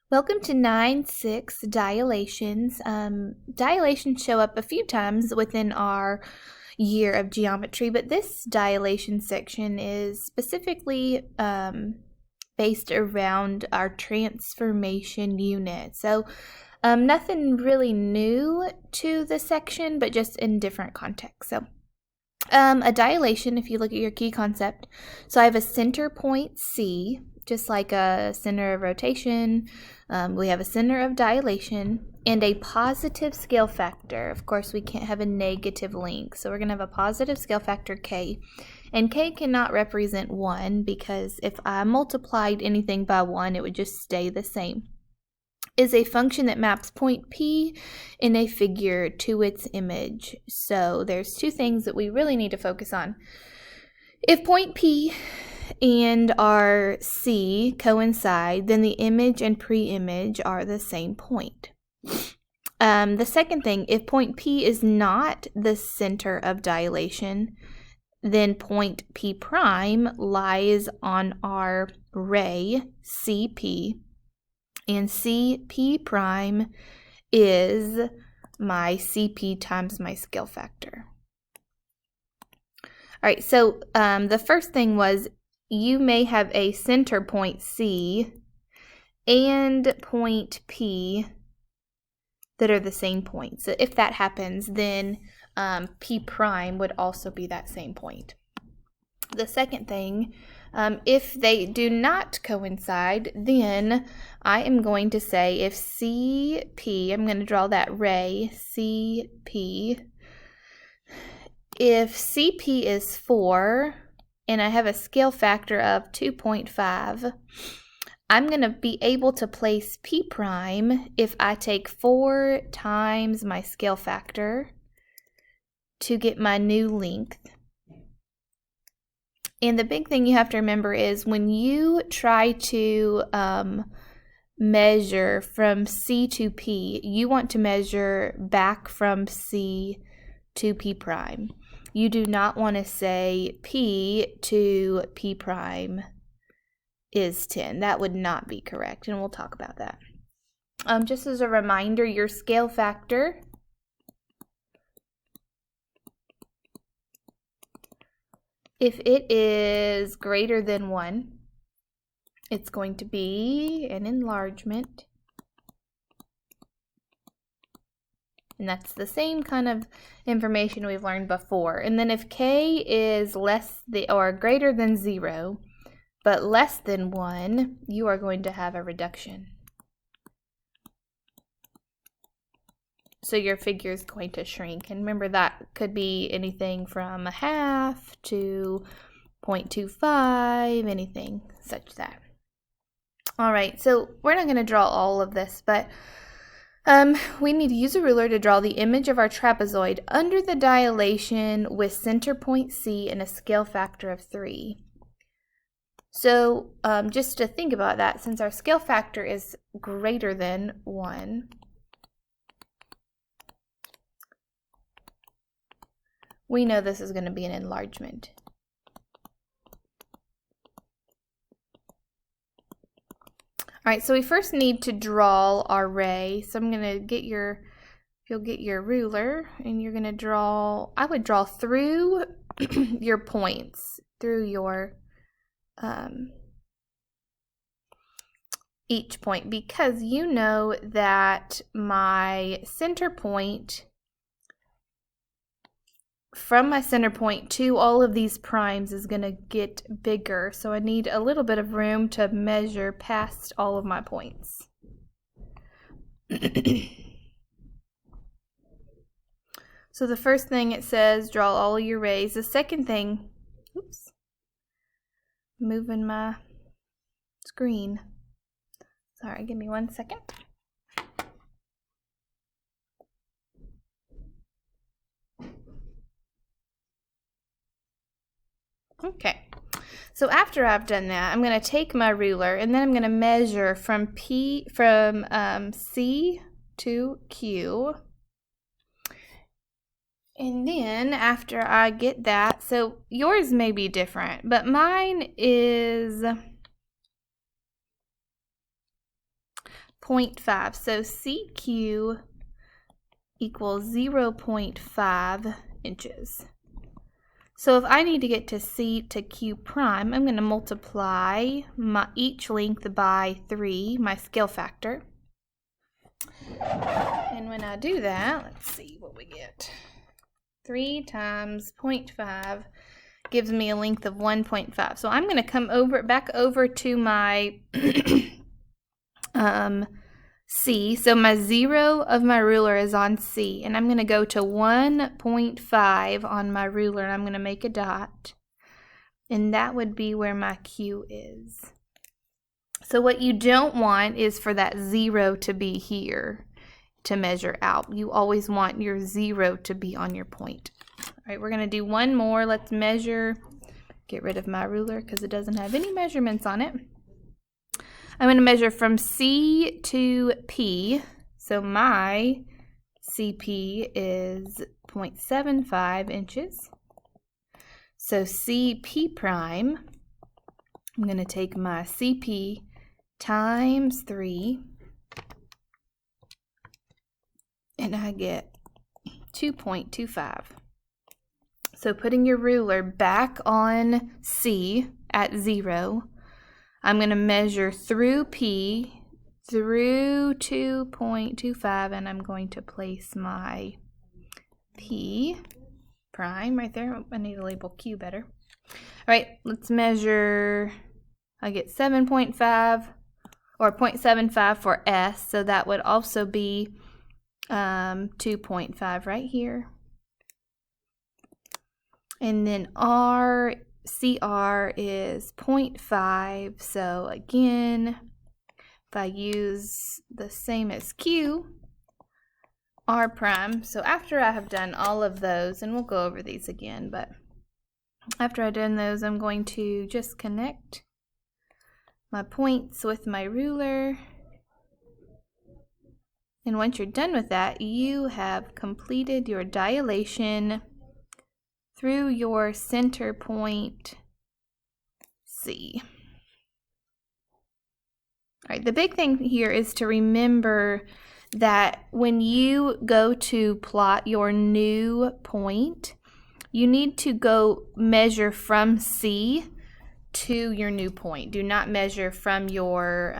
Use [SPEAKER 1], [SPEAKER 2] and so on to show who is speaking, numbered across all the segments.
[SPEAKER 1] Welcome to 9-6 dilations. Dilations show up a few times within our year of geometry, but this dilation section is specifically based around our transformation unit. So nothing really new to the section, but just in different contexts. So a dilation, if you look at your key concept, so I have a center point C, just like a center of rotation. We have a center of dilation and a positive scale factor. Of course, we can't have a negative link, so we're going to have a positive scale factor K. And K cannot represent 1 because if I multiplied anything by 1, it would just stay the same. Is a function that maps point P in a figure to its image. So there's two things that we really need to focus on. If point P and our C coincide, then the image and pre-image are the same point. The second thing, if point P is not the center of dilation, then point P prime lies on our ray CP, and CP prime is my CP times my scale factor. All right, so the first thing was you may have a center point C and point P that are the same point. So if that happens, then P prime would also be that same point. The second thing, if they do not coincide, then I am going to say if CP, I'm going to draw that ray, CP. If CP is 4 and I have a scale factor of 2.5, I'm going to be able to place P prime if I take 4 times my scale factor to get my new length. And the big thing you have to remember is when you try to measure from C to P, you want to measure back from C to P prime. You do not want to say P to P prime is 10. That would not be correct, and we'll talk about that. Just as a reminder, your scale factor if it is greater than 1, it's going to be an enlargement. And that's the same kind of information we've learned before. And then if K is greater than 0, but less than 1, you are going to have a reduction. So your figure is going to shrink. And remember, that could be anything from 1/2 to 0.25, anything such that. All right, so we're not going to draw all of this, but we need to use a ruler to draw the image of our trapezoid under the dilation with center point C and a scale factor of 3. So just to think about that, since our scale factor is greater than 1, we know this is going to be an enlargement. All right, so we first need to draw our ray. So I'm going to get you'll get your ruler, and you're going to draw, I would draw through your points, through your, each point, because you know that my center point, from my center point to all of these primes is going to get bigger, so I need a little bit of room to measure past all of my points. So the first thing it says, draw all your rays. The second thing, oops, moving my screen. Sorry, give me 1 second. Okay, so after I've done that, I'm going to take my ruler and then I'm going to measure from C to Q. And then after I get that, so yours may be different, but mine is 0.5. So CQ equals 0.5 inches. So if I need to get to C to Q prime, I'm going to multiply each length by 3, my scale factor. And when I do that, let's see what we get. 3 times 0.5 gives me a length of 1.5. So I'm going to come back over to my C. So my 0 of my ruler is on C, and I'm going to go to 1.5 on my ruler, and I'm going to make a dot, and that would be where my Q is. So what you don't want is for that 0 to be here to measure out. You always want your 0 to be on your point. All right, we're going to do one more. Let's measure. Get rid of my ruler because it doesn't have any measurements on it. I'm going to measure from C to P. So my CP is 0.75 inches. So CP prime, I'm going to take my CP times 3, and I get 2.25. So putting your ruler back on C at 0, I'm going to measure through P through 2.25, and I'm going to place my P prime right there. I need to label Q better. All right, let's measure. I get 7.5 or 0.75 for S, so that would also be 2.5 right here. And then R, CR is 0.5, so again, if I use the same as Q, R prime, so after I have done all of those, and we'll go over these again, but after I've done those, I'm going to just connect my points with my ruler. And once you're done with that, you have completed your dilation through your center point C. All right, the big thing here is to remember that when you go to plot your new point, you need to go measure from C to your new point. Do not measure from your,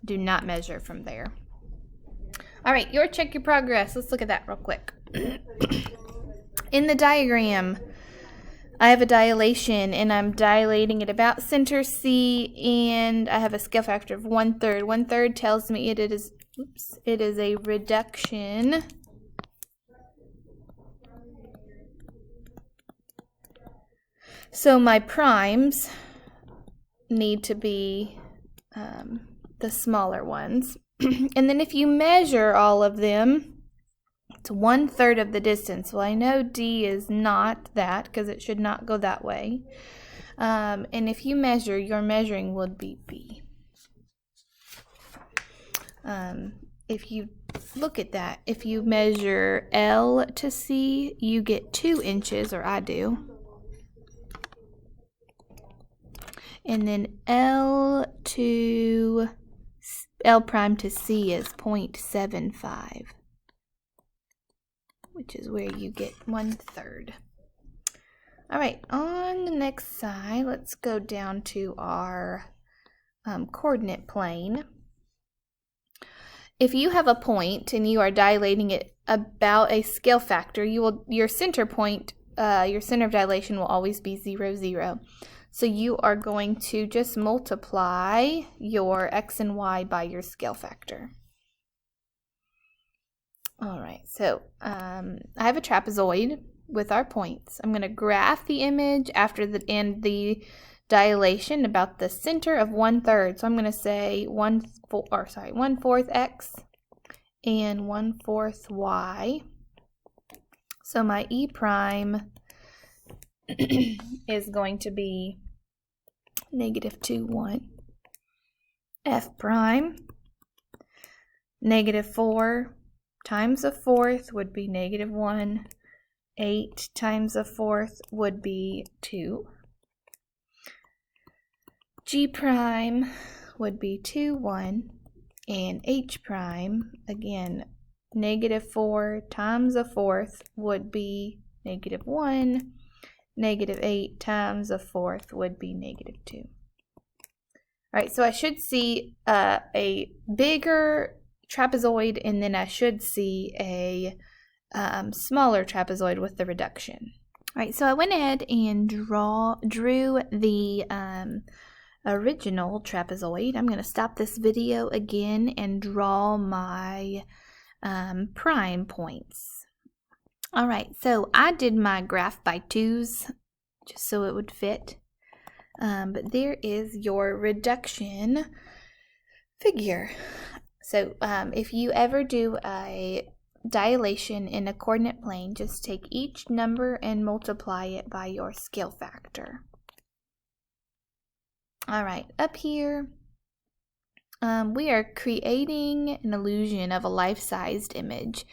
[SPEAKER 1] do not measure from there. All right, check your progress. Let's look at that real quick. In the diagram, I have a dilation, and I'm dilating at about center C, and I have a scale factor of 1/3. 1/3 tells me it is a reduction. So my primes need to be the smaller ones. And then if you measure all of them, it's 1/3 of the distance. Well, I know D is not that because it should not go that way. And if you measure, your measuring would be B. If you look at that, if you measure L to C, you get 2 inches, or I do. And then L prime to C is 0.75. which is where you get 1/3. All right, on the next side, let's go down to our coordinate plane. If you have a point and you are dilating it about a scale factor, your center point, your center of dilation will always be 0, 0. So you are going to just multiply your x and y by your scale factor. All right, so I have a trapezoid with our points. I'm going to graph the image after the dilation about the center of 1/3. So I'm going to say 1/4 x and 1/4 y. So my E prime is going to be -2, 1. F prime, -4 times 1/4 would be -1. 8 times 1/4 would be 2. G prime would be 2, 1. And h prime, again, -4 times a fourth would be -1. -8 times a fourth would be -2. All right, so I should see a bigger trapezoid, and then I should see a smaller trapezoid with the reduction. All right, so I went ahead and drew the original trapezoid. I'm going to stop this video again and draw my prime points. All right, so I did my graph by 2s just so it would fit. But there is your reduction figure. So if you ever do a dilation in a coordinate plane, just take each number and multiply it by your scale factor. All right, up here, we are creating an illusion of a life-sized image.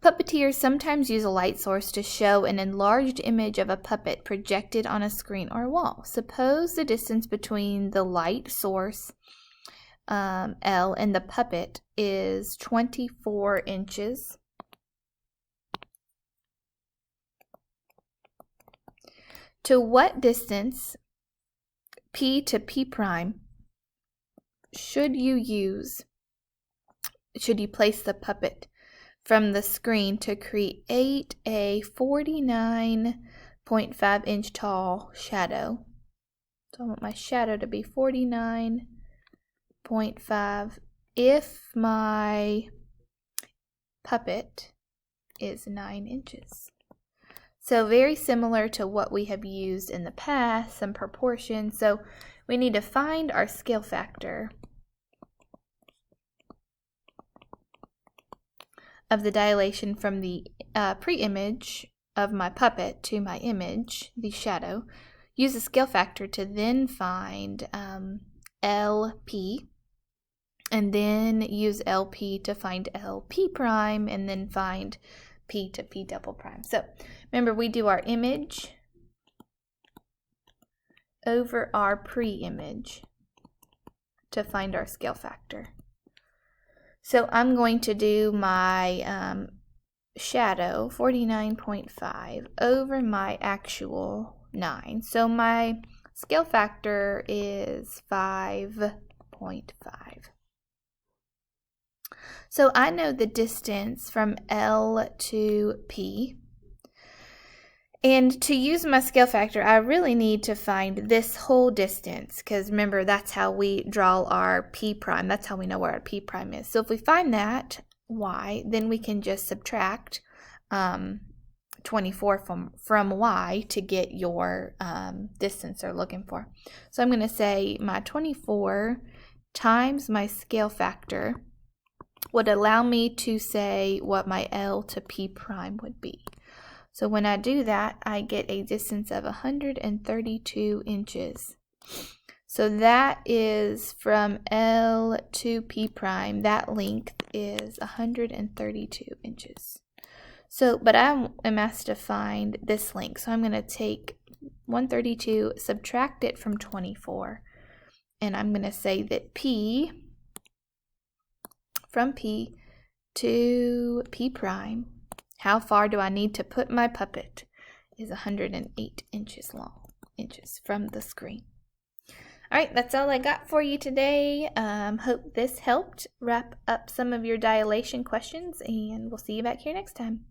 [SPEAKER 1] Puppeteers sometimes use a light source to show an enlarged image of a puppet projected on a screen or wall. Suppose the distance between the light source, L, and the puppet is 24 inches. To what distance, P to P prime, should you place the puppet from the screen to create a 49.5 inch tall shadow? So I want my shadow to be 49.5 if my puppet is 9 inches. So very similar to what we have used in the past, some proportions. So we need to find our scale factor of the dilation from the pre-image of my puppet to my image, the shadow. Use the scale factor to then find LP, and then use LP to find LP prime, and then find P to P double prime. So remember, we do our image over our pre-image to find our scale factor. So I'm going to do my shadow, 49.5, over my actual 9. So my scale factor is 5.5. So I know the distance from L to P. And to use my scale factor, I really need to find this whole distance, because remember, that's how we draw our P prime. That's how we know where our P prime is. So if we find that, Y, then we can just subtract 24 from Y to get your distance they're looking for. So I'm going to say my 24 times my scale factor would allow me to say what my L to P prime would be. So when I do that, I get a distance of 132 inches. So that is from L to P prime. That length is 132 inches. So, but I am asked to find this length. So I'm going to take 132, subtract it from 24. And I'm going to say that P, from P to P prime, how far do I need to put my puppet, is 108 inches from the screen. All right, that's all I got for you today. Hope this helped wrap up some of your dilation questions, and we'll see you back here next time.